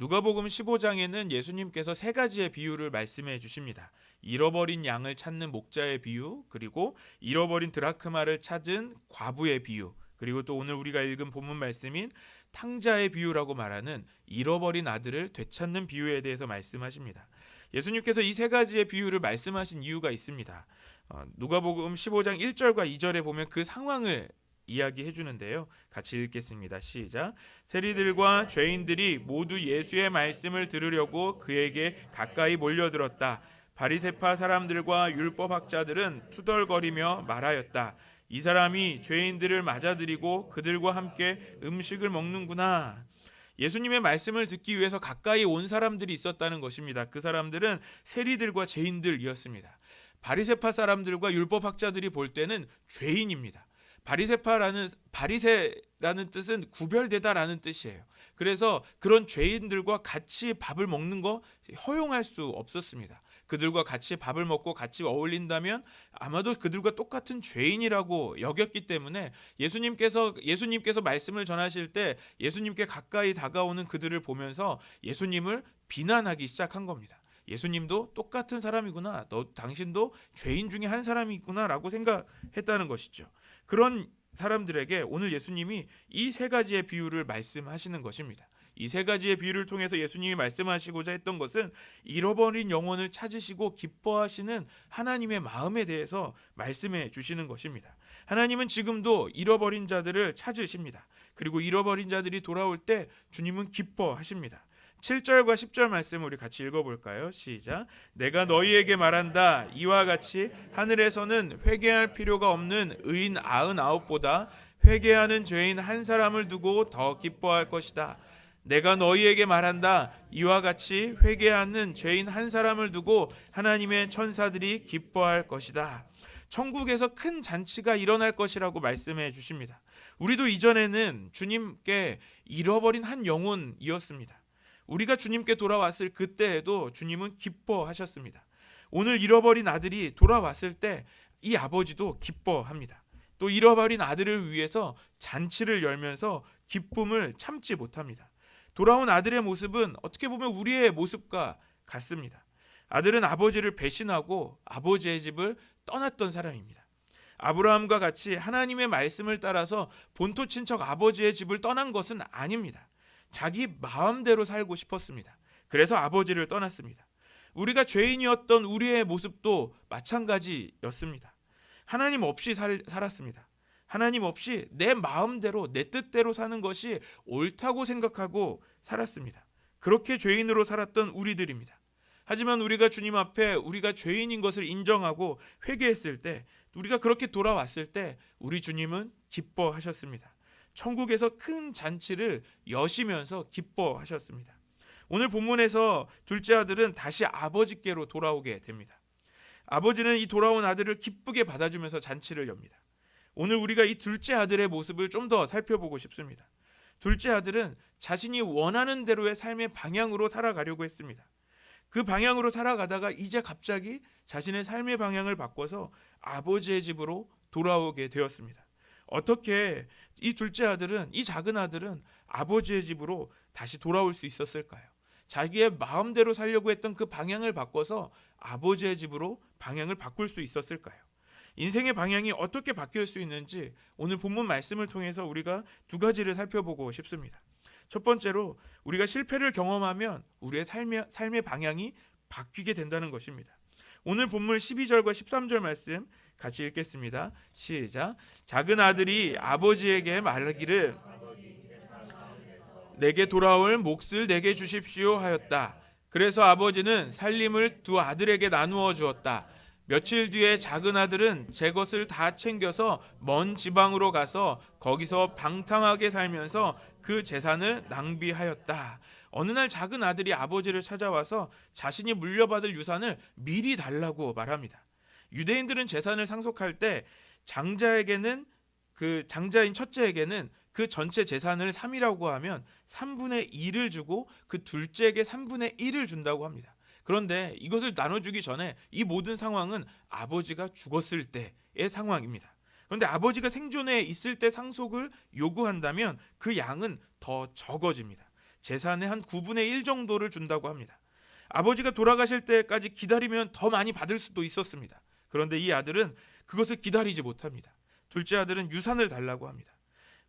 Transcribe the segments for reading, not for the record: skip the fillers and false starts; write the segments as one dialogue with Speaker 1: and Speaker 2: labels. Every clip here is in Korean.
Speaker 1: 누가복음 15장에는 예수님께서 세 가지의 비유를 말씀해 주십니다. 잃어버린 양을 찾는 목자의 비유, 그리고 잃어버린 드라크마를 찾은 과부의 비유, 그리고 또 오늘 우리가 읽은 본문 말씀인 탕자의 비유라고 말하는 잃어버린 아들을 되찾는 비유에 대해서 말씀하십니다. 예수님께서 이 세 가지의 비유를 말씀하신 이유가 있습니다. 누가복음 15장 1절과 2절에 보면 그 상황을 이야기해 주는데요. 같이 읽겠습니다. 시작. 세리들과 죄인들이 모두 예수의 말씀을 들으려고 그에게 가까이 몰려들었다. 바리새파 사람들과 율법학자들은 투덜거리며 말하였다. 이 사람이 죄인들을 맞아들이고 그들과 함께 음식을 먹는구나. 예수님의 말씀을 듣기 위해서 가까이 온 사람들이 있었다는 것입니다. 그 사람들은 세리들과 죄인들이었습니다. 바리새파 사람들과 율법학자들이 볼 때는 죄인입니다. 바리새라는 뜻은 구별되다라는 뜻이에요. 그래서 그런 죄인들과 같이 밥을 먹는 거 허용할 수 없었습니다. 그들과 같이 밥을 먹고 같이 어울린다면 아마도 그들과 똑같은 죄인이라고 여겼기 때문에 예수님께서 말씀을 전하실 때 예수님께 가까이 다가오는 그들을 보면서 예수님을 비난하기 시작한 겁니다. 예수님도 똑같은 사람이구나. 당신도 죄인 중에 한 사람이구나라고 생각했다는 것이죠. 그런 사람들에게 오늘 예수님이 이 세 가지의 비유를 말씀하시는 것입니다. 이 세 가지의 비유를 통해서 예수님이 말씀하시고자 했던 것은 잃어버린 영혼을 찾으시고 기뻐하시는 하나님의 마음에 대해서 말씀해 주시는 것입니다. 하나님은 지금도 잃어버린 자들을 찾으십니다. 그리고 잃어버린 자들이 돌아올 때 주님은 기뻐하십니다. 7절과 10절 말씀 우리 같이 읽어볼까요? 시작. 내가 너희에게 말한다. 이와 같이 하늘에서는 회개할 필요가 없는 의인 99보다 회개하는 죄인 한 사람을 두고 더 기뻐할 것이다. 내가 너희에게 말한다. 이와 같이 회개하는 죄인 한 사람을 두고 하나님의 천사들이 기뻐할 것이다. 천국에서 큰 잔치가 일어날 것이라고 말씀해 주십니다. 우리도 이전에는 주님께 잃어버린 한 영혼이었습니다. 우리가 주님께 돌아왔을 그때에도 주님은 기뻐하셨습니다. 오늘 잃어버린 아들이 돌아왔을 때 이 아버지도 기뻐합니다. 또 잃어버린 아들을 위해서 잔치를 열면서 기쁨을 참지 못합니다. 돌아온 아들의 모습은 어떻게 보면 우리의 모습과 같습니다. 아들은 아버지를 배신하고 아버지의 집을 떠났던 사람입니다. 아브라함과 같이 하나님의 말씀을 따라서 본토 친척 아버지의 집을 떠난 것은 아닙니다. 자기 마음대로 살고 싶었습니다. 그래서 아버지를 떠났습니다. 우리가 죄인이었던 우리의 모습도 마찬가지였습니다. 하나님 없이 살았습니다. 하나님 없이 내 마음대로 내 뜻대로 사는 것이 옳다고 생각하고 살았습니다. 그렇게 죄인으로 살았던 우리들입니다. 하지만 우리가 주님 앞에 우리가 죄인인 것을 인정하고 회개했을 때, 우리가 그렇게 돌아왔을 때 우리 주님은 기뻐하셨습니다. 천국에서 큰 잔치를 여시면서 기뻐하셨습니다. 오늘 본문에서 둘째 아들은 다시 아버지께로 돌아오게 됩니다. 아버지는 이 돌아온 아들을 기쁘게 받아주면서 잔치를 엽니다. 오늘 우리가 이 둘째 아들의 모습을 좀 더 살펴보고 싶습니다. 둘째 아들은 자신이 원하는 대로의 삶의 방향으로 살아가려고 했습니다. 그 방향으로 살아가다가 이제 갑자기 자신의 삶의 방향을 바꿔서 아버지의 집으로 돌아오게 되었습니다. 어떻게 이 둘째 아들은, 이 작은 아들은 아버지의 집으로 다시 돌아올 수 있었을까요? 자기의 마음대로 살려고 했던 그 방향을 바꿔서 아버지의 집으로 방향을 바꿀 수 있었을까요? 인생의 방향이 어떻게 바뀔 수 있는지 오늘 본문 말씀을 통해서 우리가 두 가지를 살펴보고 싶습니다. 첫 번째로, 우리가 실패를 경험하면 우리의 삶의 방향이 바뀌게 된다는 것입니다. 오늘 본문 12절과 13절 말씀 같이 읽겠습니다. 시작. 작은 아들이 아버지에게 말하기를 내게 돌아올 몫을 내게 주십시오 하였다. 그래서 아버지는 살림을 두 아들에게 나누어 주었다. 며칠 뒤에 작은 아들은 제 것을 다 챙겨서 먼 지방으로 가서 거기서 방탕하게 살면서 그 재산을 낭비하였다. 어느 날 작은 아들이 아버지를 찾아와서 자신이 물려받을 유산을 미리 달라고 말합니다. 유대인들은 재산을 상속할 때 장자인 첫째에게는 그 전체 재산을 3이라고 하면 3분의 2를 주고 그 둘째에게 3분의 1을 준다고 합니다. 그런데 이것을 나눠주기 전에 이 모든 상황은 아버지가 죽었을 때의 상황입니다. 그런데 아버지가 생존해 있을 때 상속을 요구한다면 그 양은 더 적어집니다. 재산의 한 9분의 1 정도를 준다고 합니다. 아버지가 돌아가실 때까지 기다리면 더 많이 받을 수도 있었습니다. 그런데 이 아들은 그것을 기다리지 못합니다. 둘째 아들은 유산을 달라고 합니다.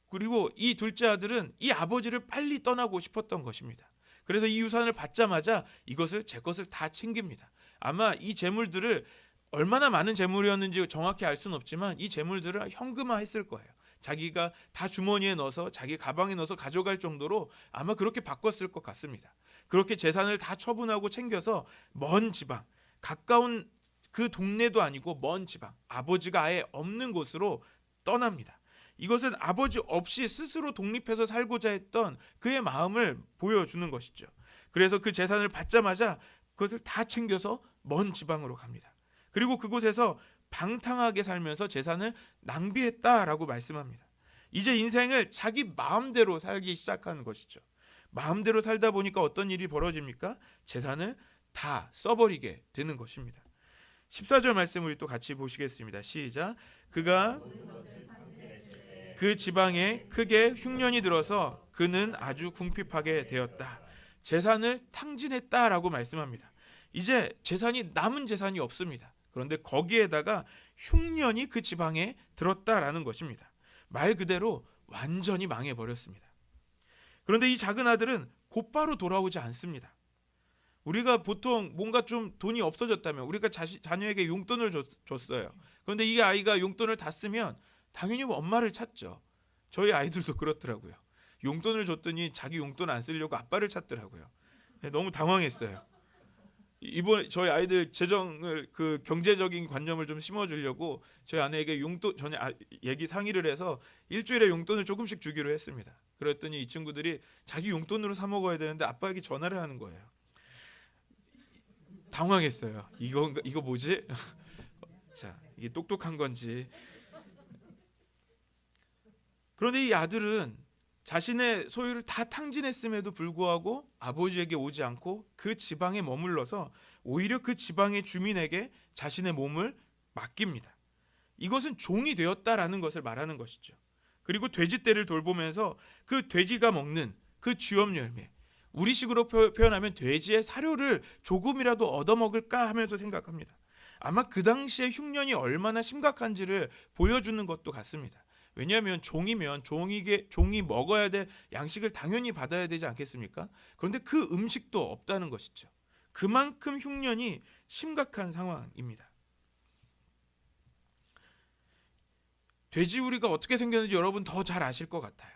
Speaker 1: 그리고 이 둘째 아들은 이 아버지를 빨리 떠나고 싶었던 것입니다. 그래서 이 유산을 받자마자 이것을 제 것을 다 챙깁니다. 아마 이 재물들을 얼마나 많은 재물이었는지 정확히 알 수는 없지만 이 재물들을 현금화했을 거예요. 자기가 다 주머니에 넣어서 자기 가방에 넣어서 가져갈 정도로 아마 그렇게 바꿨을 것 같습니다. 그렇게 재산을 다 처분하고 챙겨서 먼 지방, 가까운 그 동네도 아니고 먼 지방, 아버지가 아예 없는 곳으로 떠납니다. 이것은 아버지 없이 스스로 독립해서 살고자 했던 그의 마음을 보여주는 것이죠. 그래서 그 재산을 받자마자 그것을 다 챙겨서 먼 지방으로 갑니다. 그리고 그곳에서 방탕하게 살면서 재산을 낭비했다라고 말씀합니다. 이제 인생을 자기 마음대로 살기 시작하는 것이죠. 마음대로 살다 보니까 어떤 일이 벌어집니까? 재산을 다 써버리게 되는 것입니다. 14절 말씀 우리 또 같이 보시겠습니다. 시작. 그가 그 지방에 크게 흉년이 들어서 그는 아주 궁핍하게 되었다. 재산을 탕진했다라고 말씀합니다. 이제 재산이 남은 재산이 없습니다. 그런데 거기에다가 흉년이 그 지방에 들었다라는 것입니다. 말 그대로 완전히 망해버렸습니다. 그런데 이 작은 아들은 곧바로 돌아오지 않습니다. 우리가 보통 뭔가 좀 돈이 없어졌다면 우리가 자녀에게 용돈을 줬어요. 그런데 이 아이가 용돈을 다 쓰면 당연히 엄마를 찾죠. 저희 아이들도 그렇더라고요. 용돈을 줬더니 자기 용돈 안 쓰려고 아빠를 찾더라고요. 너무 당황했어요. 이번 저희 아이들 재정을 그 경제적인 관념을 좀 심어주려고 저희 아내에게 용돈 전에 얘기 상의를 해서 일주일에 용돈을 조금씩 주기로 했습니다. 그랬더니 이 친구들이 자기 용돈으로 사 먹어야 되는데 아빠에게 전화를 하는 거예요. 당황했어요. 이거 뭐지? 자, 이게 똑똑한 건지. 그런데 이 아들은 자신의 소유를 다 탕진했음에도 불구하고 아버지에게 오지 않고 그 지방에 머물러서 오히려 그 지방의 주민에게 자신의 몸을 맡깁니다. 이것은 종이 되었다라는 것을 말하는 것이죠. 그리고 돼지떼를 돌보면서 그 돼지가 먹는 그 쥐염 열매, 우리식으로 표현하면 돼지의 사료를 조금이라도 얻어먹을까 하면서 생각합니다. 아마 그 당시에 흉년이 얼마나 심각한지를 보여주는 것도 같습니다. 왜냐하면 종이면 종이 먹어야 될 양식을 당연히 받아야 되지 않겠습니까? 그런데 그 음식도 없다는 것이죠. 그만큼 흉년이 심각한 상황입니다. 돼지우리가 어떻게 생겼는지 여러분 더 잘 아실 것 같아요.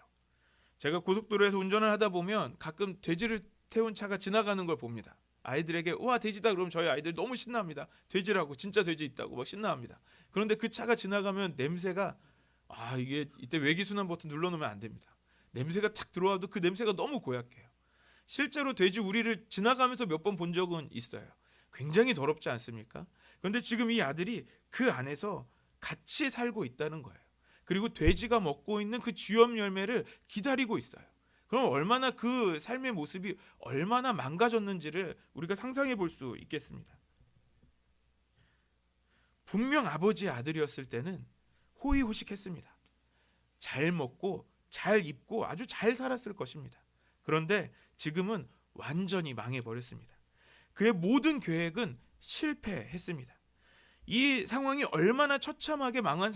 Speaker 1: 제가 고속도로에서 운전을 하다 보면 가끔 돼지를 태운 차가 지나가는 걸 봅니다. 아이들에게 와 돼지다 그러면 저희 아이들 너무 신나합니다. 돼지라고 진짜 돼지 있다고 막 신나합니다. 그런데 그 차가 지나가면 냄새가 이게 이때 외기순환 버튼 눌러놓으면 안 됩니다. 냄새가 탁 들어와도 그 냄새가 너무 고약해요. 실제로 돼지 우리를 지나가면서 몇 번 본 적은 있어요. 굉장히 더럽지 않습니까? 그런데 지금 이 아들이 그 안에서 같이 살고 있다는 거예요. 그리고 돼지가 먹고 있는 그 쥐염 열매를 기다리고 있어요. 그럼 얼마나 그 삶의 모습이 얼마나 망가졌는지를 우리가 상상해 볼 수 있겠습니다. 분명 아버지의 아들이었을 때는 호의호식했습니다. 잘 먹고 잘 입고 아주 잘 살았을 것입니다. 그런데 지금은 완전히 망해버렸습니다. 그의 모든 계획은 실패했습니다. 이 상황이 얼마나 처참하게 망한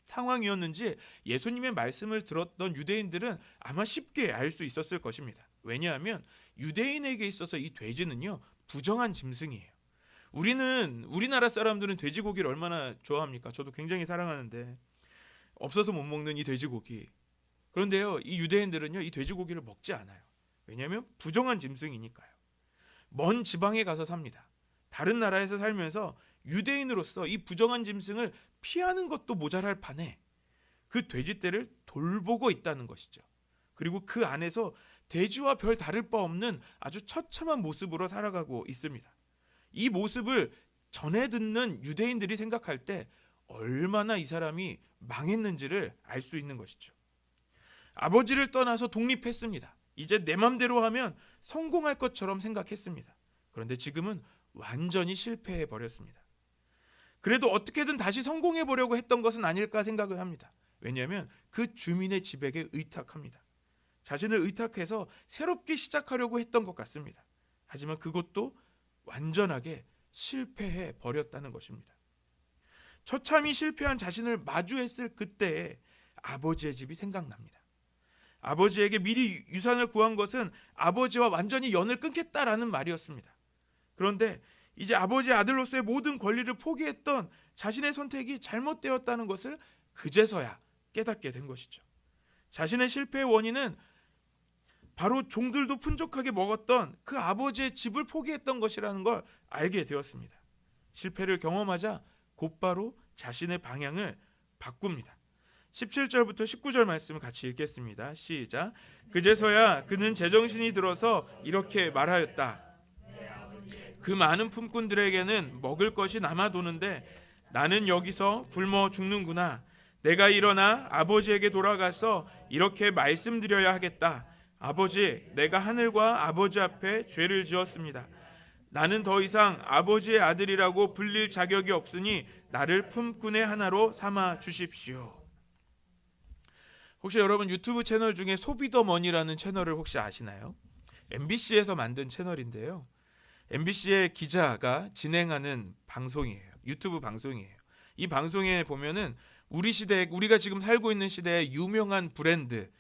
Speaker 1: 상황이었는지 예수님의 말씀을 들었던 유대인들은 아마 쉽게 알 수 있었을 것입니다. 왜냐하면 유대인에게 있어서 이 돼지는요 부정한 짐승이에요. 우리나라 사람들은 돼지고기를 얼마나 좋아합니까? 저도 굉장히 사랑하는데 없어서 못 먹는 이 돼지고기. 그런데요 이 유대인들은요 이 돼지고기를 먹지 않아요. 왜냐하면 부정한 짐승이니까요. 먼 지방에 가서 삽니다. 다른 나라에서 살면서 유대인으로서 이 부정한 짐승을 피하는 것도 모자랄 판에 그 돼지떼를 돌보고 있다는 것이죠. 그리고 그 안에서 돼지와 별 다를 바 없는 아주 처참한 모습으로 살아가고 있습니다. 이 모습을 전해 듣는 유대인들이 생각할 때 얼마나 이 사람이 망했는지를 알 수 있는 것이죠. 아버지를 떠나서 독립했습니다. 이제 내 맘대로 하면 성공할 것처럼 생각했습니다. 그런데 지금은 완전히 실패해 버렸습니다. 그래도 어떻게든 다시 성공해 보려고 했던 것은 아닐까 생각을 합니다. 왜냐하면 그 주민의 지배에 의탁합니다. 자신을 의탁해서 새롭게 시작하려고 했던 것 같습니다. 하지만 그것도 완전하게 실패해 버렸다는 것입니다. 처참히 실패한 자신을 마주했을 그때에 아버지의 집이 생각납니다. 아버지에게 미리 유산을 구한 것은 아버지와 완전히 연을 끊겠다라는 말이었습니다. 그런데 이제 아버지의 아들로서의 모든 권리를 포기했던 자신의 선택이 잘못되었다는 것을 그제서야 깨닫게 된 것이죠. 자신의 실패의 원인은 바로 종들도 풍족하게 먹었던 그 아버지의 집을 포기했던 것이라는 걸 알게 되었습니다. 실패를 경험하자 곧바로 자신의 방향을 바꿉니다. 17절부터 19절 말씀을 같이 읽겠습니다. 시작. 그제서야 그는 제정신이 들어서 이렇게 말하였다. 그 많은 품꾼들에게는 먹을 것이 남아도는데 나는 여기서 굶어 죽는구나. 내가 일어나 아버지에게 돌아가서 이렇게 말씀드려야 하겠다. 아버지, 내가 하늘과 아버지 앞에 죄를 지었습니다. 나는 더 이상 아버지의 아들이라고 불릴 자격이 없으니 나를 품꾼의 하나로 삼아 주십시오. 혹시 여러분 유튜브 채널 중에 소비더머니라는 채널을 혹시 아시나요? MBC에서 만든 채널인데요. MBC의 기자가 진행하는 방송이에요. 유튜브 방송이에요. 이 방송에 보면은 우리 시대, 우리가 지금 살고 있는 시대의 유명한 브랜드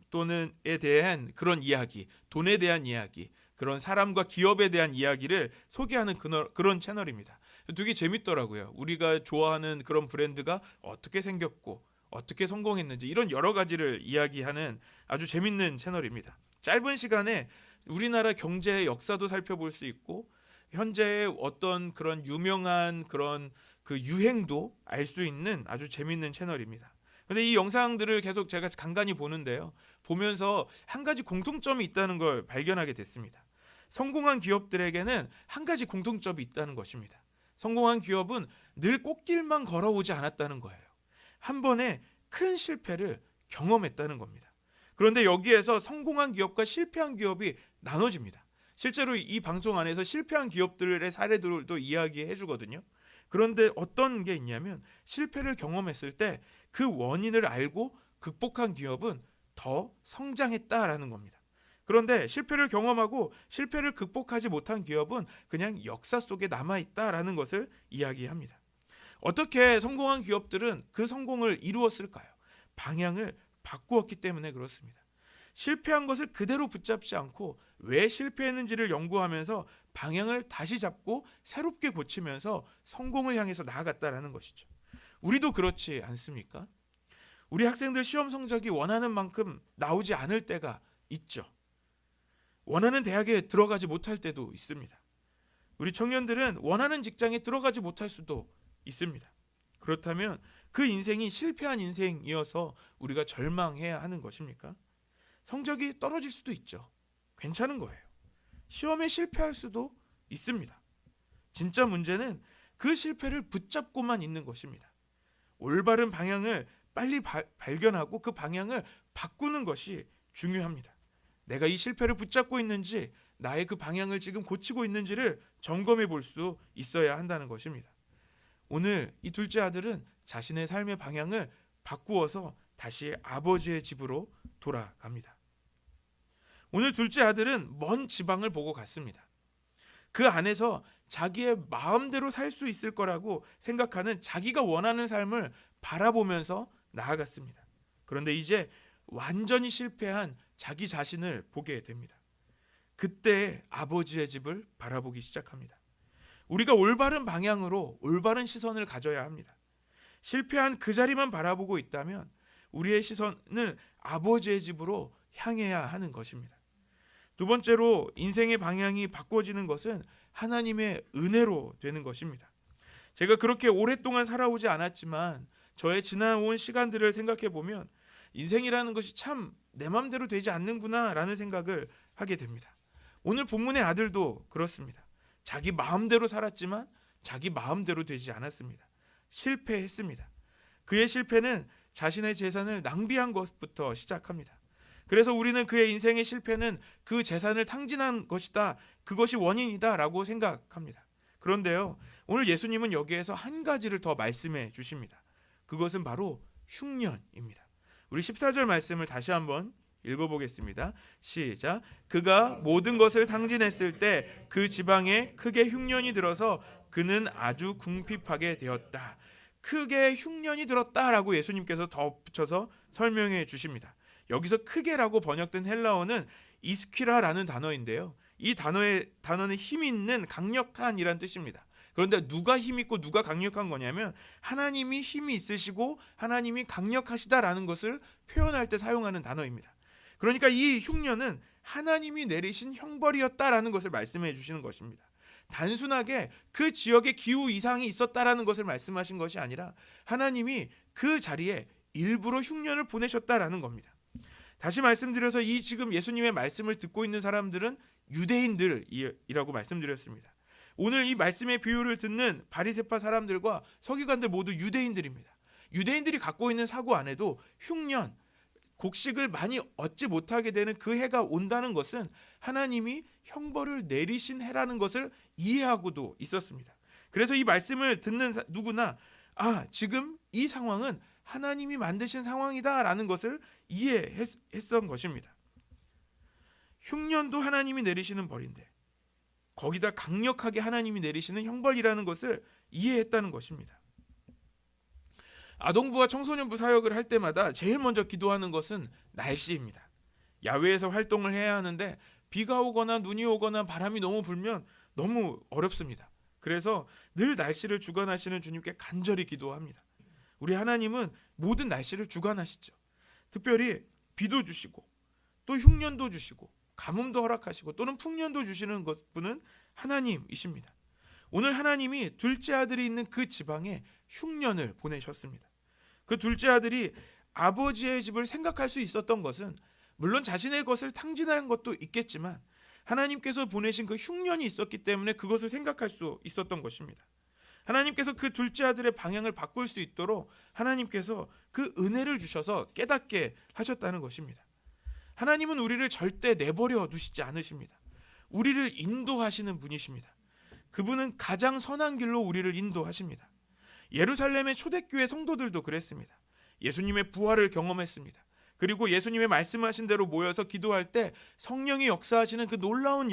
Speaker 1: 또는에 대한 그런 이야기, 돈에 대한 이야기, 그런 사람과 기업에 대한 이야기를 소개하는 그런 채널입니다. 되게 재밌더라고요. 우리가 좋아하는 그런 브랜드가 어떻게 생겼고 어떻게 성공했는지 이런 여러 가지를 이야기하는 아주 재밌는 채널입니다. 짧은 시간에 우리나라 경제의 역사도 살펴볼 수 있고 현재의 어떤 그런 유명한 그런 그 유행도 알 수 있는 아주 재밌는 채널입니다. 근데 이 영상들을 계속 제가 간간히 보는데요. 보면서 한 가지 공통점이 있다는 걸 발견하게 됐습니다. 성공한 기업들에게는 한 가지 공통점이 있다는 것입니다. 성공한 기업은 늘 꽃길만 걸어오지 않았다는 거예요. 한 번에 큰 실패를 경험했다는 겁니다. 그런데 여기에서 성공한 기업과 실패한 기업이 나눠집니다. 실제로 이 방송 안에서 실패한 기업들의 사례들도 이야기해 주거든요. 그런데 어떤 게 있냐면 실패를 경험했을 때 그 원인을 알고 극복한 기업은 더 성장했다라는 겁니다. 그런데 실패를 경험하고 실패를 극복하지 못한 기업은 그냥 역사 속에 남아있다라는 것을 이야기합니다. 어떻게 성공한 기업들은 그 성공을 이루었을까요? 방향을 바꾸었기 때문에 그렇습니다. 실패한 것을 그대로 붙잡지 않고 왜 실패했는지를 연구하면서 방향을 다시 잡고 새롭게 고치면서 성공을 향해서 나아갔다라는 것이죠. 우리도 그렇지 않습니까? 우리 학생들 시험 성적이 원하는 만큼 나오지 않을 때가 있죠. 원하는 대학에 들어가지 못할 때도 있습니다. 우리 청년들은 원하는 직장에 들어가지 못할 수도 있습니다. 그렇다면 그 인생이 실패한 인생이어서 우리가 절망해야 하는 것입니까? 성적이 떨어질 수도 있죠. 괜찮은 거예요. 시험에 실패할 수도 있습니다. 진짜 문제는 그 실패를 붙잡고만 있는 것입니다. 올바른 방향을 빨리 발견하고 그 방향을 바꾸는 것이 중요합니다. 내가 이 실패를 붙잡고 있는지 나의 그 방향을 지금 고치고 있는지를 점검해 볼 수 있어야 한다는 것입니다. 오늘 이 둘째 아들은 자신의 삶의 방향을 바꾸어서 다시 아버지의 집으로 돌아갑니다. 오늘 둘째 아들은 먼 지방을 보고 갔습니다. 그 안에서 자기의 마음대로 살 수 있을 거라고 생각하는 자기가 원하는 삶을 바라보면서 나아갔습니다. 그런데 이제 완전히 실패한 자기 자신을 보게 됩니다. 그때 아버지의 집을 바라보기 시작합니다. 우리가 올바른 방향으로 올바른 시선을 가져야 합니다. 실패한 그 자리만 바라보고 있다면 우리의 시선을 아버지의 집으로 향해야 하는 것입니다. 두 번째로 인생의 방향이 바꿔지는 것은 하나님의 은혜로 되는 것입니다. 제가 그렇게 오랫동안 살아오지 않았지만 저의 지나온 시간들을 생각해 보면 인생이라는 것이 참 내 맘대로 되지 않는구나 라는 생각을 하게 됩니다. 오늘 본문의 아들도 그렇습니다. 자기 마음대로 살았지만 자기 마음대로 되지 않았습니다. 실패했습니다. 그의 실패는 자신의 재산을 낭비한 것부터 시작합니다. 그래서 우리는 그의 인생의 실패는 그 재산을 탕진한 것이다. 그것이 원인이다 라고 생각합니다. 그런데요, 오늘 예수님은 여기에서 한 가지를 더 말씀해 주십니다. 그것은 바로 흉년입니다. 우리 14절 말씀을 다시 한번 읽어보겠습니다. 시작. 그가 모든 것을 탕진했을 때 그 지방에 크게 흉년이 들어서 그는 아주 궁핍하게 되었다. 크게 흉년이 들었다라고 예수님께서 덧붙여서 설명해 주십니다. 여기서 크게라고 번역된 헬라어는 이스퀴라라는 단어인데요. 이 단어는 힘 있는, 강력한이란 뜻입니다. 그런데 누가 힘 있고 누가 강력한 거냐면 하나님이 힘이 있으시고 하나님이 강력하시다라는 것을 표현할 때 사용하는 단어입니다. 그러니까 이 흉년은 하나님이 내리신 형벌이었다라는 것을 말씀해 주시는 것입니다. 단순하게 그 지역에 기후 이상이 있었다라는 것을 말씀하신 것이 아니라 하나님이 그 자리에 일부러 흉년을 보내셨다라는 겁니다. 다시 말씀드려서 이 지금 예수님의 말씀을 듣고 있는 사람들은 유대인들이라고 말씀드렸습니다. 오늘 이 말씀의 비유를 듣는 바리새파 사람들과 서기관들 모두 유대인들입니다. 유대인들이 갖고 있는 사고 안에도 흉년, 곡식을 많이 얻지 못하게 되는 그 해가 온다는 것은 하나님이 형벌을 내리신 해라는 것을 이해하고도 있었습니다. 그래서 이 말씀을 듣는 누구나 지금 이 상황은 하나님이 만드신 상황이다라는 것을 이해했던 것입니다. 흉년도 하나님이 내리시는 벌인데 거기다 강력하게 하나님이 내리시는 형벌이라는 것을 이해했다는 것입니다. 아동부와 청소년부 사역을 할 때마다 제일 먼저 기도하는 것은 날씨입니다. 야외에서 활동을 해야 하는데 비가 오거나 눈이 오거나 바람이 너무 불면 너무 어렵습니다. 그래서 늘 날씨를 주관하시는 주님께 간절히 기도합니다. 우리 하나님은 모든 날씨를 주관하시죠. 특별히 비도 주시고 또 흉년도 주시고 가뭄도 허락하시고 또는 풍년도 주시는 분은 하나님이십니다. 오늘 하나님이 둘째 아들이 있는 그 지방에 흉년을 보내셨습니다. 그 둘째 아들이 아버지의 집을 생각할 수 있었던 것은 물론 자신의 것을 탕진한 것도 있겠지만 하나님께서 보내신 그 흉년이 있었기 때문에 그것을 생각할 수 있었던 것입니다. 하나님께서 그 둘째 아들의 방향을 바꿀 수 있도록 하나님께서 그 은혜를 주셔서 깨닫게 하셨다는 것입니다. 하나님은 우리를 절대 내버려 두시지 않으십니다. 우리를 인도하시는 분이십니다. 그분은 가장 선한 길로 우리를 인도하십니다. 예루살렘의 초대교회 성도들도 그랬습니다. 예수님의 부활을 경험했습니다. 그리고 예수님의 말씀하신 대로 모여서 기도할 때 성령이 역사하시는 그 놀라운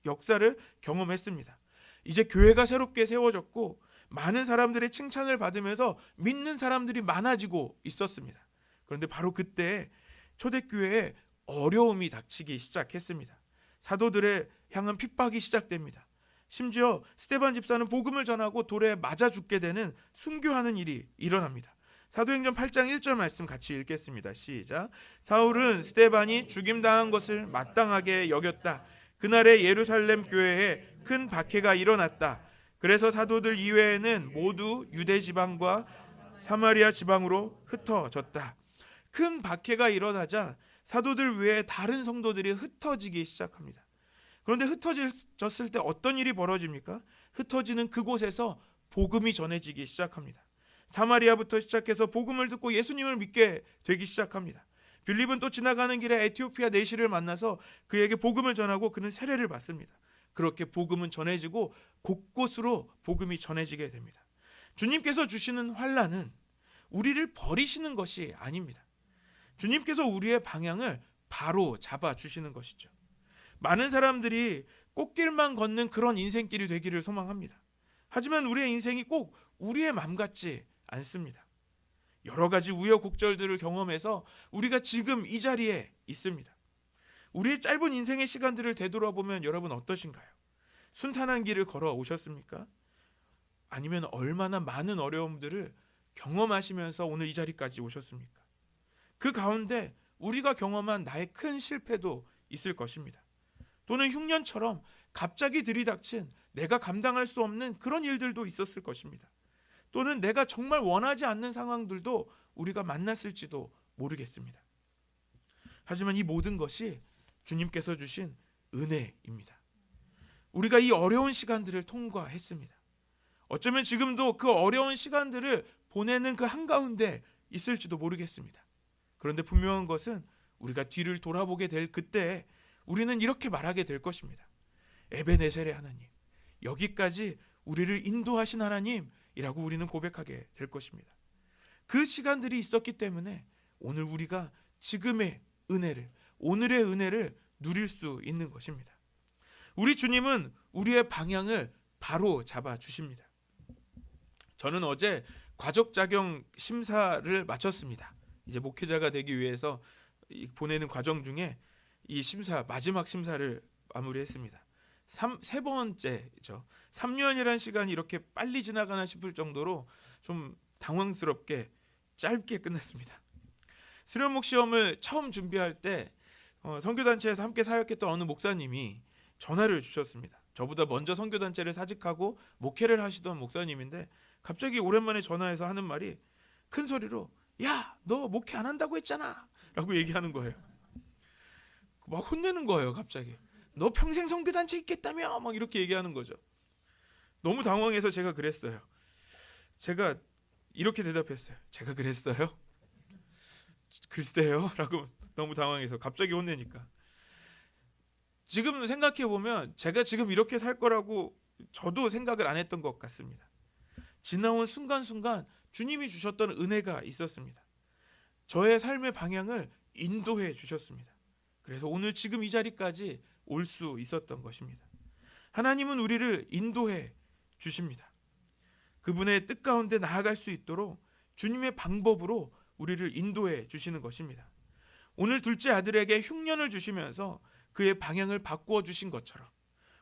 Speaker 1: 역사를 경험했습니다. 이제 교회가 새롭게 세워졌고 많은 사람들의 칭찬을 받으면서 믿는 사람들이 많아지고 있었습니다. 그런데 바로 그때 초대교회에 어려움이 닥치기 시작했습니다. 사도들의 향한 핍박이 시작됩니다. 심지어 스데반 집사는 복음을 전하고 돌에 맞아 죽게 되는 순교하는 일이 일어납니다. 사도행전 8장 1절 말씀 같이 읽겠습니다. 시작. 사울은 스데반이 죽임당한 것을 마땅하게 여겼다. 그날에 예루살렘 교회에 큰 박해가 일어났다. 그래서 사도들 이외에는 모두 유대 지방과 사마리아 지방으로 흩어졌다. 큰 박해가 일어나자 사도들 외에 다른 성도들이 흩어지기 시작합니다. 그런데 흩어졌을 때 어떤 일이 벌어집니까? 흩어지는 그곳에서 복음이 전해지기 시작합니다. 사마리아부터 시작해서 복음을 듣고 예수님을 믿게 되기 시작합니다. 빌립은 또 지나가는 길에 에티오피아 내시를 만나서 그에게 복음을 전하고 그는 세례를 받습니다. 그렇게 복음은 전해지고 곳곳으로 복음이 전해지게 됩니다. 주님께서 주시는 환난은 우리를 버리시는 것이 아닙니다. 주님께서 우리의 방향을 바로 잡아주시는 것이죠. 많은 사람들이 꽃길만 걷는 그런 인생길이 되기를 소망합니다. 하지만 우리의 인생이 꼭 우리의 맘 같지 않습니다. 여러 가지 우여곡절들을 경험해서 우리가 지금 이 자리에 있습니다. 우리의 짧은 인생의 시간들을 되돌아보면 여러분 어떠신가요? 순탄한 길을 걸어오셨습니까? 아니면 얼마나 많은 어려움들을 경험하시면서 오늘 이 자리까지 오셨습니까? 그 가운데 우리가 경험한 나의 큰 실패도 있을 것입니다. 또는 흉년처럼 갑자기 들이닥친 내가 감당할 수 없는 그런 일들도 있었을 것입니다. 또는 내가 정말 원하지 않는 상황들도 우리가 만났을지도 모르겠습니다. 하지만 이 모든 것이 주님께서 주신 은혜입니다. 우리가 이 어려운 시간들을 통과했습니다. 어쩌면 지금도 그 어려운 시간들을 보내는 그 한가운데 있을지도 모르겠습니다. 그런데 분명한 것은 우리가 뒤를 돌아보게 될 그때 우리는 이렇게 말하게 될 것입니다. 에베네셀의 하나님, 여기까지 우리를 인도하신 하나님이라고 우리는 고백하게 될 것입니다. 그 시간들이 있었기 때문에 오늘 우리가 지금의 은혜를, 오늘의 은혜를 누릴 수 있는 것입니다. 우리 주님은 우리의 방향을 바로 잡아 주십니다. 저는 어제 과적자경 심사를 마쳤습니다. 이제 목회자가 되기 위해서 보내는 과정 중에 이 심사, 마지막 심사를 마무리했습니다. 세 번째죠. 3년이라는 시간이 이렇게 빨리 지나가나 싶을 정도로 좀 당황스럽게 짧게 끝났습니다. 수련목 시험을 처음 준비할 때 선교단체에서 함께 사역했던 어느 목사님이 전화를 주셨습니다. 저보다 먼저 선교단체를 사직하고 목회를 하시던 목사님인데 갑자기 오랜만에 전화해서 하는 말이 큰 소리로 야, 너 목회 안 한다고 했잖아 라고 얘기하는 거예요. 막 혼내는 거예요. 갑자기 너 평생 선교단체 있겠다며 막 이렇게 얘기하는 거죠. 너무 당황해서 제가 그랬어요. 제가 이렇게 대답했어요. 제가 그랬어요? 글쎄요 라고 너무 당황해서 갑자기 혼내니까. 지금 생각해보면 제가 지금 이렇게 살 거라고 저도 생각을 안 했던 것 같습니다. 지나온 순간순간 주님이 주셨던 은혜가 있었습니다. 저의 삶의 방향을 인도해 주셨습니다. 그래서 오늘 지금 이 자리까지 올 수 있었던 것입니다. 하나님은 우리를 인도해 주십니다. 그분의 뜻 가운데 나아갈 수 있도록 주님의 방법으로 우리를 인도해 주시는 것입니다. 오늘 둘째 아들에게 흉년을 주시면서 그의 방향을 바꾸어 주신 것처럼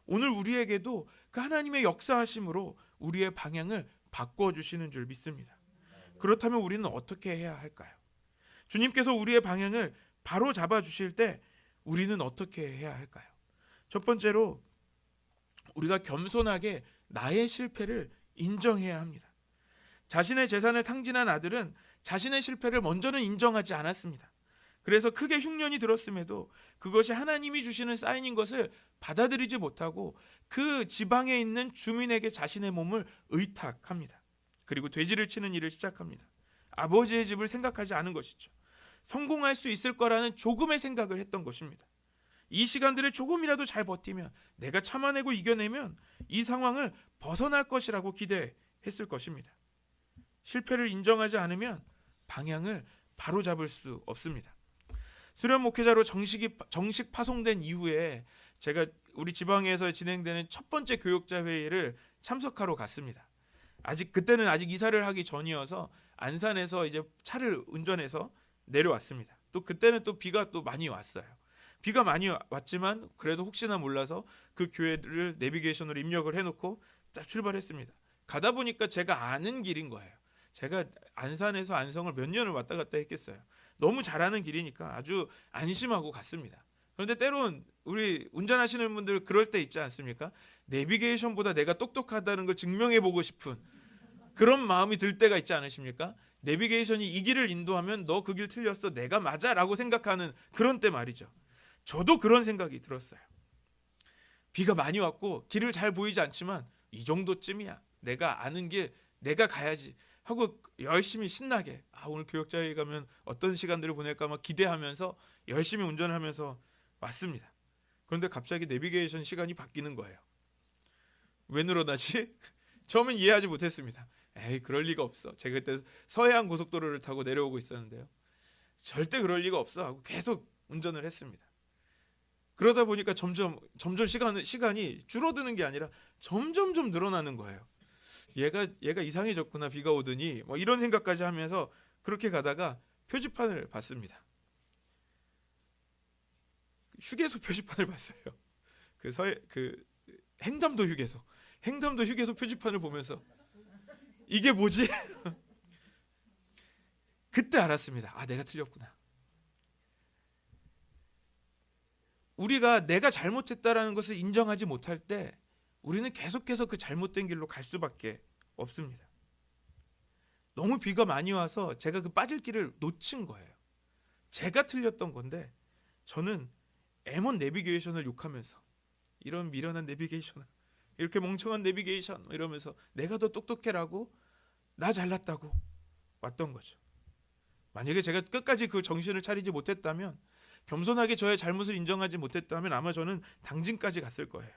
Speaker 1: 오늘 우리에게도 그 하나님의 역사하심으로 우리의 방향을 바꾸어 주시는 줄 믿습니다. 그렇다면 우리는 어떻게 해야 할까요? 주님께서 우리의 방향을 바로 잡아 주실 때 우리는 어떻게 해야 할까요? 첫 번째로 우리가 겸손하게 나의 실패를 인정해야 합니다. 자신의 재산을 탕진한 아들은 자신의 실패를 먼저는 인정하지 않았습니다. 그래서 크게 흉년이 들었음에도 그것이 하나님이 주시는 사인인 것을 받아들이지 못하고 그 지방에 있는 주민에게 자신의 몸을 의탁합니다. 그리고 돼지를 치는 일을 시작합니다. 아버지의 집을 생각하지 않은 것이죠. 성공할 수 있을 거라는 조금의 생각을 했던 것입니다. 이 시간들을 조금이라도 잘 버티면, 내가 참아내고 이겨내면 이 상황을 벗어날 것이라고 기대했을 것입니다. 실패를 인정하지 않으면 방향을 바로잡을 수 없습니다. 수련 목회자로 정식 파송된 이후에 제가 우리 지방에서 진행되는 첫 번째 교역자 회의를 참석하러 갔습니다. 그때는 아직 이사를 하기 전이어서 안산에서 이제 차를 운전해서 내려왔습니다. 또 그때는 또 비가 또 많이 왔어요. 비가 많이 왔지만 그래도 혹시나 몰라서 그 교회를 내비게이션으로 입력을 해놓고 딱 출발했습니다. 가다 보니까 제가 아는 길인 거예요. 제가 안산에서 안성을 몇 년을 왔다 갔다 했겠어요. 너무 잘 아는 길이니까 아주 안심하고 갔습니다. 그런데 때론 우리 운전하시는 분들 그럴 때 있지 않습니까? 내비게이션보다 내가 똑똑하다는 걸 증명해보고 싶은 그런 마음이 들 때가 있지 않으십니까? 내비게이션이 이 길을 인도하면 너 그 길 틀렸어, 내가 맞아 라고 생각하는 그런 때 말이죠. 저도 그런 생각이 들었어요. 비가 많이 왔고 길을 잘 보이지 않지만 이 정도쯤이야, 내가 아는 길 내가 가야지 하고 열심히 신나게 오늘 교역자회에 가면 어떤 시간들을 보낼까 막 기대하면서 열심히 운전을 하면서 왔습니다. 그런데 갑자기 내비게이션 시간이 바뀌는 거예요. 왜 늘어나지? 처음엔 이해하지 못했습니다. 그럴 리가 없어. 제가 그때 서해안 고속도로를 타고 내려오고 있었는데요. 절대 그럴 리가 없어 하고 계속 운전을 했습니다. 그러다 보니까 점점 시간이 줄어드는 게 아니라 점점 늘어나는 거예요. 얘가 이상해졌구나, 비가 오더니 뭐 이런 생각까지 하면서 그렇게 가다가 표지판을 봤습니다. 휴게소 표지판을 봤어요. 횡담도 휴게소 표지판을 보면서 이게 뭐지? 그때 알았습니다. 내가 틀렸구나. 우리가 내가 잘못했다라는 것을 인정하지 못할 때 우리는 계속해서 그 잘못된 길로 갈 수밖에 없습니다. 너무 비가 많이 와서 제가 그 빠질 길을 놓친 거예요. 제가 틀렸던 건데 저는 M1 내비게이션을 욕하면서 이런 미련한 내비게이션, 이렇게 멍청한 내비게이션 이러면서 내가 더 똑똑해라고, 나 잘났다고 왔던 거죠. 만약에 제가 끝까지 그 정신을 차리지 못했다면, 겸손하게 저의 잘못을 인정하지 못했다면 아마 저는 당진까지 갔을 거예요.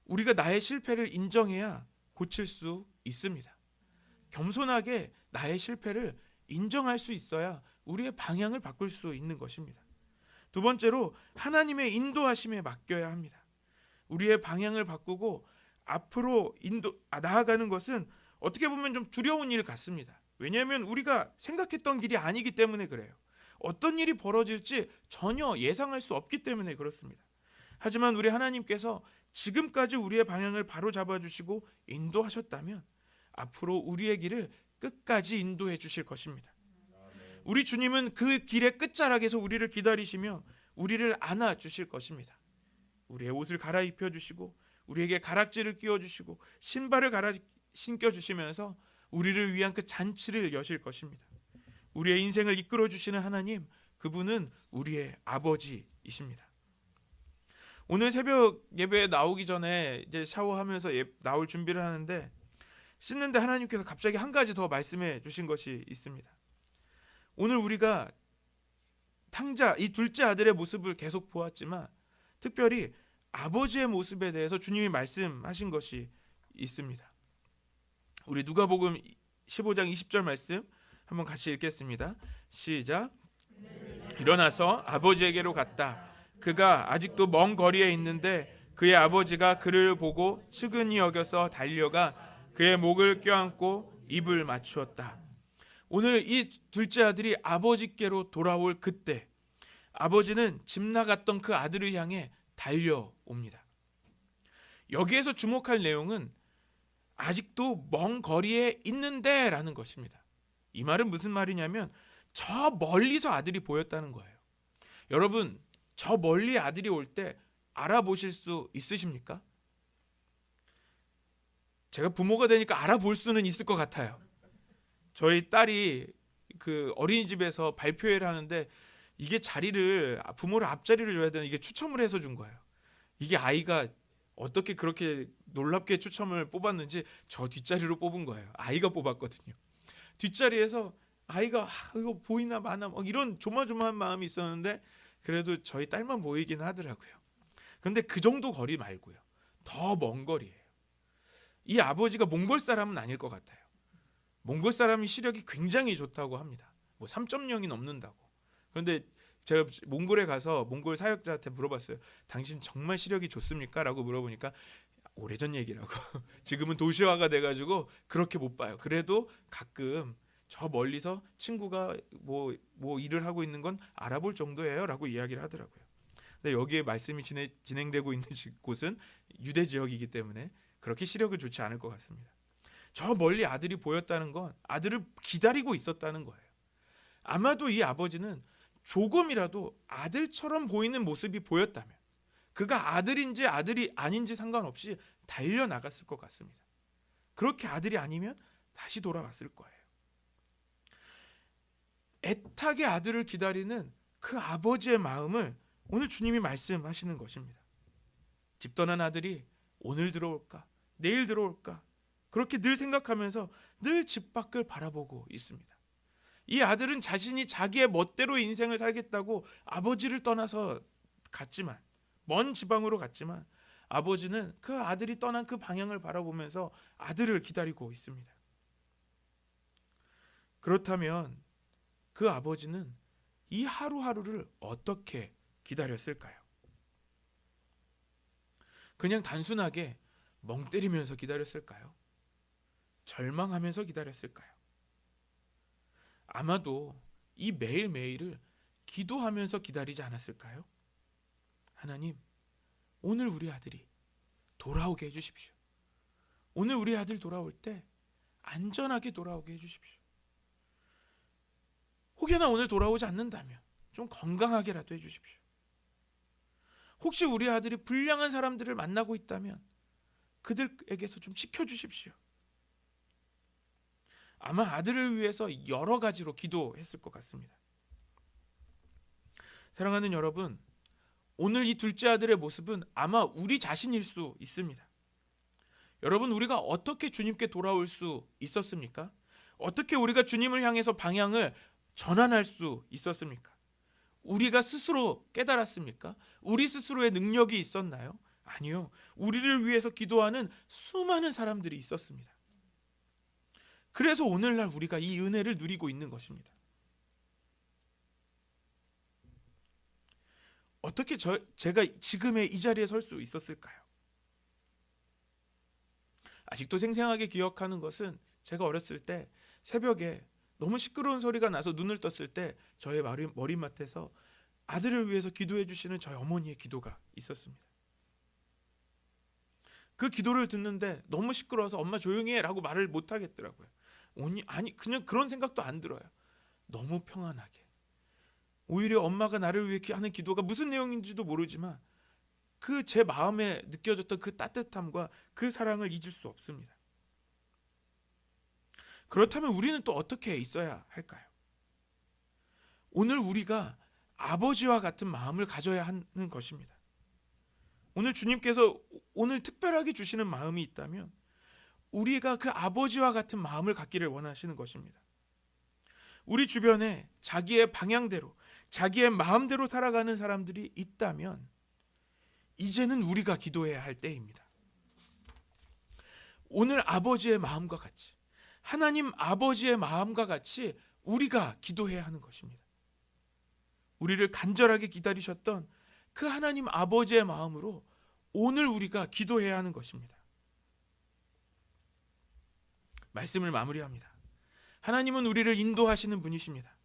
Speaker 1: 우리가 나의 실패를 인정해야 고칠 수 있습니다. 겸손하게 나의 실패를 인정할 수 있어야 우리의 방향을 바꿀 수 있는 것입니다. 두 번째로 하나님의 인도하심에 맡겨야 합니다. 우리의 방향을 바꾸고 앞으로 나아가는 것은 어떻게 보면 좀 두려운 일 같습니다. 왜냐하면 우리가 생각했던 길이 아니기 때문에 그래요. 어떤 일이 벌어질지 전혀 예상할 수 없기 때문에 그렇습니다. 하지만 우리 하나님께서 지금까지 우리의 방향을 바로 잡아주시고 인도하셨다면 앞으로 우리의 길을 끝까지 인도해 주실 것입니다. 우리 주님은 그 길의 끝자락에서 우리를 기다리시며 우리를 안아주실 것입니다. 우리의 옷을 갈아입혀 주시고 우리에게 가락지를 끼워주시고 신발을 신겨주시면서 우리를 위한 그 잔치를 여실 것입니다. 우리의 인생을 이끌어 주시는 하나님, 그분은 우리의 아버지이십니다. 오늘 새벽 예배에 나오기 전에 이제 샤워하면서 나올 준비를 하는데 씻는데 하나님께서 갑자기 한 가지 더 말씀해 주신 것이 있습니다. 오늘 우리가 이 둘째 아들의 모습을 계속 보았지만 특별히 아버지의 모습에 대해서 주님이 말씀하신 것이 있습니다. 우리 누가복음 15장 20절 말씀 한번 같이 읽겠습니다. 시작. 일어나서 아버지에게로 갔다. 그가 아직도 먼 거리에 있는데 그의 아버지가 그를 보고 측은히 여겨서 달려가 그의 목을 껴안고 입을 맞추었다. 오늘 이 둘째 아들이 아버지께로 돌아올 그때 아버지는 집 나갔던 그 아들을 향해 달려옵니다. 여기에서 주목할 내용은 아직도 먼 거리에 있는데 라는 것입니다. 이 말은 무슨 말이냐면 저 멀리서 아들이 보였다는 거예요. 여러분, 저 멀리 아들이 올 때 알아보실 수 있으십니까? 제가 부모가 되니까 알아볼 수는 있을 것 같아요. 저희 딸이 그 어린이집에서 발표회를 하는데 이게 부모를 앞자리를 줘야 되는 이게 추첨을 해서 준 거예요. 이게 아이가 어떻게 그렇게 놀랍게 추첨을 뽑았는지 저 뒷자리로 뽑은 거예요. 아이가 뽑았거든요. 뒷자리에서 아이가 이거 보이나 마나 이런 조마조마한 마음이 있었는데 그래도 저희 딸만 보이긴 하더라고요. 그런데 그 정도 거리 말고요. 더 먼 거리예요. 이 아버지가 몽골 사람은 아닐 것 같아요. 몽골 사람이 시력이 굉장히 좋다고 합니다. 3.0이 넘는다고. 그런데 제가 몽골에 가서 몽골 사역자한테 물어봤어요. 당신 정말 시력이 좋습니까? 라고 물어보니까 오래전 얘기라고. 지금은 도시화가 돼가지고 그렇게 못 봐요. 그래도 가끔 저 멀리서 친구가 뭐 일을 하고 있는 건 알아볼 정도예요 라고 이야기를 하더라고요. 근데 여기에 말씀이 진행되고 있는 곳은 유대 지역이기 때문에 그렇게 시력이 좋지 않을 것 같습니다. 저 멀리 아들이 보였다는 건 아들을 기다리고 있었다는 거예요. 아마도 이 아버지는 조금이라도 아들처럼 보이는 모습이 보였다면 그가 아들인지 아들이 아닌지 상관없이 달려나갔을 것 같습니다. 그렇게 아들이 아니면 다시 돌아왔을 거예요. 애타게 아들을 기다리는 그 아버지의 마음을 오늘 주님이 말씀하시는 것입니다. 집 떠난 아들이 오늘 들어올까 내일 들어올까 그렇게 늘 생각하면서 늘 집 밖을 바라보고 있습니다. 이 아들은 자신이 자기의 멋대로 인생을 살겠다고 아버지를 떠나서 갔지만 먼 지방으로 갔지만 아버지는 그 아들이 떠난 그 방향을 바라보면서 아들을 기다리고 있습니다. 그렇다면 그 아버지는 이 하루하루를 어떻게 기다렸을까요? 그냥 단순하게 멍 때리면서 기다렸을까요? 절망하면서 기다렸을까요? 아마도 이 매일매일을 기도하면서 기다리지 않았을까요? 하나님, 오늘 우리 아들이 돌아오게 해주십시오. 오늘 우리 아들 돌아올 때 안전하게 돌아오게 해주십시오. 혹여나 오늘 돌아오지 않는다면 좀 건강하게라도 해주십시오. 혹시 우리 아들이 불량한 사람들을 만나고 있다면 그들에게서 좀 지켜주십시오. 아마 아들을 위해서 여러 가지로 기도했을 것 같습니다. 사랑하는 여러분, 오늘 이 둘째 아들의 모습은 아마 우리 자신일 수 있습니다. 여러분, 우리가 어떻게 주님께 돌아올 수 있었습니까? 어떻게 우리가 주님을 향해서 방향을 전환할 수 있었습니까? 우리가 스스로 깨달았습니까? 우리 스스로의 능력이 있었나요? 아니요. 우리를 위해서 기도하는 수많은 사람들이 있었습니다. 그래서 오늘날 우리가 이 은혜를 누리고 있는 것입니다. 어떻게 제가 지금의 이 자리에 설 수 있었을까요? 아직도 생생하게 기억하는 것은 제가 어렸을 때 새벽에 너무 시끄러운 소리가 나서 눈을 떴을 때 저의 머리맡에서 아들을 위해서 기도해 주시는 저희 어머니의 기도가 있었습니다. 그 기도를 듣는데 너무 시끄러워서 엄마 조용히 해라고 말을 못 하겠더라고요. 아니 그냥 그런 생각도 안 들어요. 너무 평안하게. 오히려 엄마가 나를 위해 하는 기도가 무슨 내용인지도 모르지만 그 제 마음에 느껴졌던 그 따뜻함과 그 사랑을 잊을 수 없습니다. 그렇다면 우리는 또 어떻게 있어야 할까요? 오늘 우리가 아버지와 같은 마음을 가져야 하는 것입니다. 오늘 주님께서 오늘 특별하게 주시는 마음이 있다면 우리가 그 아버지와 같은 마음을 갖기를 원하시는 것입니다. 우리 주변에 자기의 방향대로 자기의 마음대로 살아가는 사람들이 있다면 이제는 우리가 기도해야 할 때입니다. 오늘 아버지의 마음과 같이 하나님 아버지의 마음과 같이 우리가 기도해야 하는 것입니다. 우리를 간절하게 기다리셨던 그 하나님 아버지의 마음으로 오늘 우리가 기도해야 하는 것입니다. 말씀을 마무리합니다. 하나님은 우리를 인도하시는 분이십니다.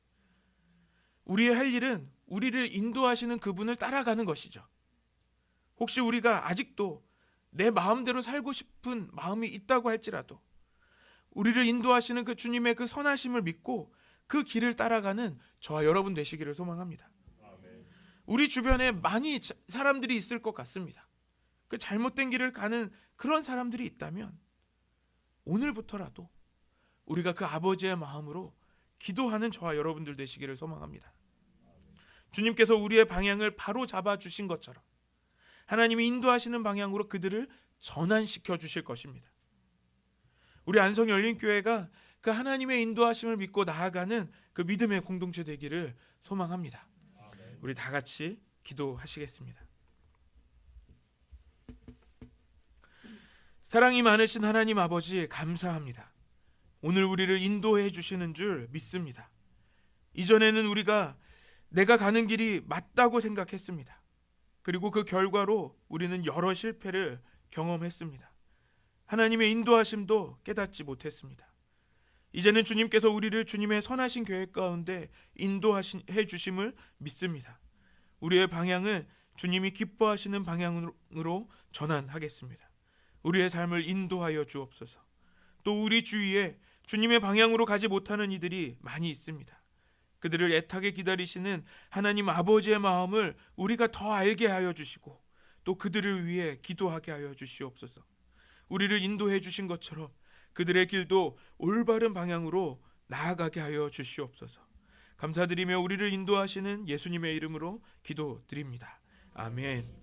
Speaker 1: 우리의 할 일은 우리를 인도하시는 그분을 따라가는 것이죠. 혹시 우리가 아직도 내 마음대로 살고 싶은 마음이 있다고 할지라도 우리를 인도하시는 그 주님의 그 선하심을 믿고 그 길을 따라가는 저와 여러분 되시기를 소망합니다. 우리 주변에 많이 사람들이 있을 것 같습니다. 그 잘못된 길을 가는 그런 사람들이 있다면 오늘부터라도 우리가 그 아버지의 마음으로 기도하는 저와 여러분들 되시기를 소망합니다. 주님께서 우리의 방향을 바로 잡아 주신 것처럼 하나님이 인도하시는 방향으로 그들을 전환시켜 주실 것입니다. 우리 안성열린교회가 그 하나님의 인도하심을 믿고 나아가는 그 믿음의 공동체 되기를 소망합니다. 우리 다 같이 기도하시겠습니다. 사랑이 많으신 하나님 아버지 감사합니다. 오늘 우리를 인도해 주시는 줄 믿습니다. 이전에는 우리가 내가 가는 길이 맞다고 생각했습니다. 그리고 그 결과로 우리는 여러 실패를 경험했습니다. 하나님의 인도하심도 깨닫지 못했습니다. 이제는 주님께서 우리를 주님의 선하신 계획 가운데 인도해 주심을 믿습니다. 우리의 방향을 주님이 기뻐하시는 방향으로 전환하겠습니다. 우리의 삶을 인도하여 주옵소서. 또 우리 주위에 주님의 방향으로 가지 못하는 이들이 많이 있습니다. 그들을 애타게 기다리시는 하나님 아버지의 마음을 우리가 더 알게 하여 주시고 또 그들을 위해 기도하게 하여 주시옵소서. 우리를 인도해 주신 것처럼 그들의 길도 올바른 방향으로 나아가게 하여 주시옵소서. 감사드리며 우리를 인도하시는 예수님의 이름으로 기도드립니다. 아멘.